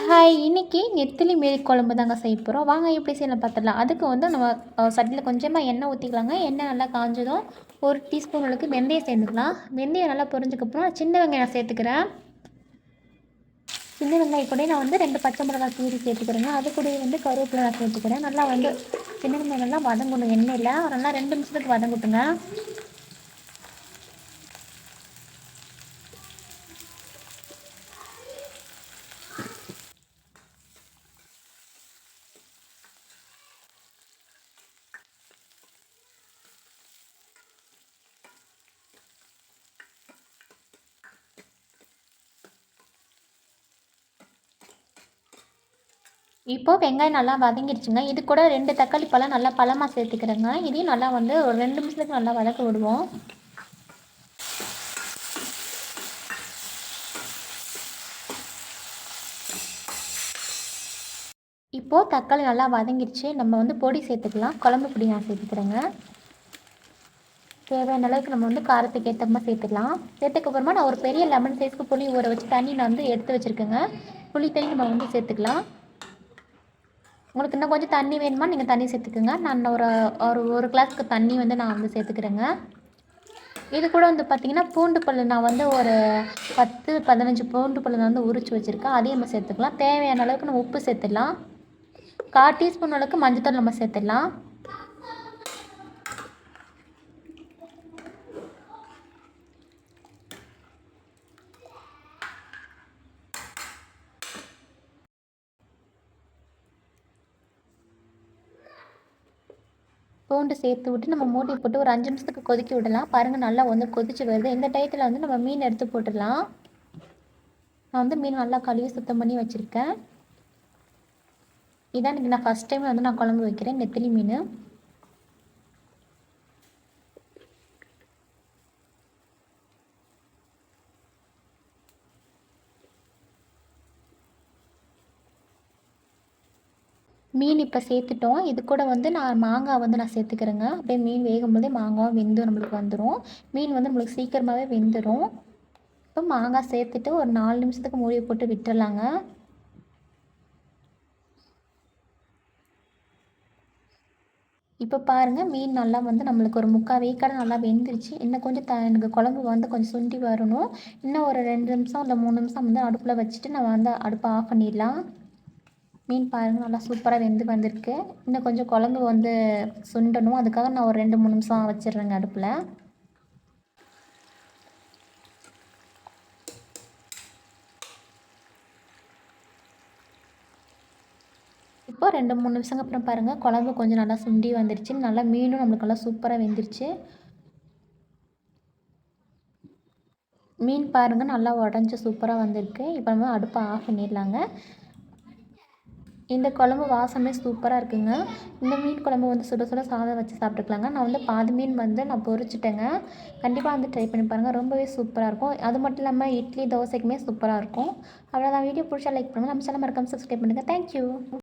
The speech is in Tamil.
ஹாய்! இன்னைக்கு நெத்திலி மீன் குழம்பு தாங்க செய்ய போகிறோம். வாங்க எப்படி செய்யலாம் பார்த்துடலாம். அதுக்கு வந்து நம்ம சட்டியில் கொஞ்சமாக எண்ணெய் ஊற்றிக்கலாங்க. எண்ணெய் நல்லா காஞ்சதும் 1 டீஸ்பூன் அளவுக்கு வெந்தயம் சேர்த்துக்கலாம். வெந்தயம் நல்லா பொரிஞ்சதுக்கப்புறம் சின்ன வெங்காயம் நான் சேர்த்துக்கிறேன். சின்ன வெங்காயம் கூட நான் வந்து 2 பச்சை மிளகாய் கீரி சேர்த்துக்கிறேங்க. அது கூட வந்து கருவேப்பிலை நான் சேர்த்துக்கிறேன். நல்லா வந்து சின்ன வெங்காயம் நல்லா வதங்கணும் எண்ணெயில். நல்லா 2 நிமிஷத்துக்கு வதங்கட்டுங்க. இப்போது வெங்காயம் நல்லா வதங்கிடுச்சுங்க. இது கூட 2 தக்காளி பழம் நல்லா பழமாக சேர்த்துக்கிறேங்க. இதையும் நல்லா வந்து ஒரு 2 நிமிஷத்துக்கு நல்லா வதக்க விடுவோம். இப்போது தக்காளி நல்லா வதங்கிடுச்சு. நம்ம வந்து பொடி சேர்த்துக்கலாம். குழம்பு பொடி நான் சேர்த்துக்கிறேங்க. தேவையான அளவுக்கு நம்ம வந்து காரத்துக்கு ஏற்ற மாதிரி சேர்த்துக்கலாம். சேர்த்துக்கப்புறமா நான் ஒரு பெரிய லெமன் சைஸ்க்கு புளி ஊற வச்சு தண்ணி நான் வந்து எடுத்து வச்சுருக்கேங்க. புளி தண்ணி நம்ம வந்து சேர்த்துக்கலாம். உங்களுக்கு இன்னும் கொஞ்சம் தண்ணி வேணுமா நீங்கள் தண்ணி சேர்த்துக்குங்க. நான் ஒரு கிளாஸ்க்கு தண்ணி வந்து நான் வந்து சேர்த்துக்கிறேங்க. இது கூட வந்து பார்த்திங்கன்னா பூண்டு பல் நான் வந்து ஒரு 10-15 பூண்டு பல் நான் வந்து உரித்து வச்சுருக்கேன். அதையும் நம்ம சேர்த்துக்கலாம். தேவையான அளவுக்கு நம்ம உப்பு சேர்த்துடலாம். 1/4 டீஸ்பூன் அளவுக்கு மஞ்சத்தூள் நம்ம சேர்த்துடலாம். பூண்டு சேர்த்து விட்டு நம்ம மூடி போட்டு ஒரு 5 நிமிஷத்துக்கு கொதிக்க விடலாம். பாருங்கள் நல்லா வந்து கொதிச்சு வருது. இந்த டயத்தில் வந்து நம்ம மீன் எடுத்து போட்டுடலாம். நான் வந்து மீன் நல்லா கழுவி சுத்தம் பண்ணி வச்சுருக்கேன். இதான் இன்றைக்கி நான் ஃபஸ்ட் டைம் வந்து நான் குழம்பு வைக்கிறேன் நெத்திலி மீன். மீன் இப்போ சேர்த்துட்டோம். இது கூட வந்து நான் மாங்காய் வந்து நான் சேர்த்துக்கிறேங்க. அப்படியே மீன் வேகும்போதே மாங்காயும் வெந்து நம்மளுக்கு வந்துடும். மீன் வந்து நம்மளுக்கு சீக்கிரமாகவே வெந்துடும். இப்போ மாங்காய் சேர்த்துட்டு ஒரு 4 நிமிஷத்துக்கு மூடி போட்டு விட்டுறலாங்க. இப்போ பாருங்கள் மீன் நல்லா வந்து நம்மளுக்கு ஒரு 3/4 வேக்காடு நல்லா வெந்துருச்சு. இன்னும் கொஞ்சம் எனக்கு குழம்பு வந்து கொஞ்சம் சுண்டி வரணும். இன்னும் ஒரு 2 நிமிஷம் இல்லை 3 நிமிஷம் வந்து அடுப்பில் வச்சுட்டு நம்ம வந்து அடுப்பை ஆஃப் பண்ணிடலாம். மீன் பாருங்கள் நல்லா சூப்பராக வெந்து வந்திருக்கு. இன்னும் கொஞ்சம் குழம்பு வந்து சுண்டணும். அதுக்காக நான் ஒரு 2-3 நிமிஷம் வச்சிடுறேங்க அடுப்பில். இப்போ 2-3 நிமிஷங்க அப்புறம் பாருங்கள் குழம்பு கொஞ்சம் நல்லா சுண்டி வந்துருச்சு. நல்லா மீனும் நம்மளுக்கு நல்லா சூப்பராக வெந்துருச்சு. மீன் பாருங்கள் நல்லா உடஞ்சி சூப்பராக வந்திருக்கு. இப்போ நம்ம அடுப்பை ஆஃப் பண்ணிடலாங்க. இந்த குழம்பு வாசமே சூப்பராக இருக்குங்க. இந்த மீன் குழம்பு வந்து சுட சுட சாதம் வச்சு சாப்பிட்டுக்கலாங்க. நான் வந்து பாதி மீன் வந்து நான் பொரிச்சிட்டேங்க. கண்டிப்பாக வந்து ட்ரை பண்ணி பாருங்கள். ரொம்பவே சூப்பராக இருக்கும். அது மட்டும் இல்லாமல் இட்லி தோசைக்குமே சூப்பராக இருக்கும். அவ்வளோதான். வீடியோ பிடிச்சா லைக் பண்ணுங்கள். நம்ம சேனல் மறக்காமல் சப்ஸ்கிரைப் பண்ணுங்கள். தேங்க்யூ.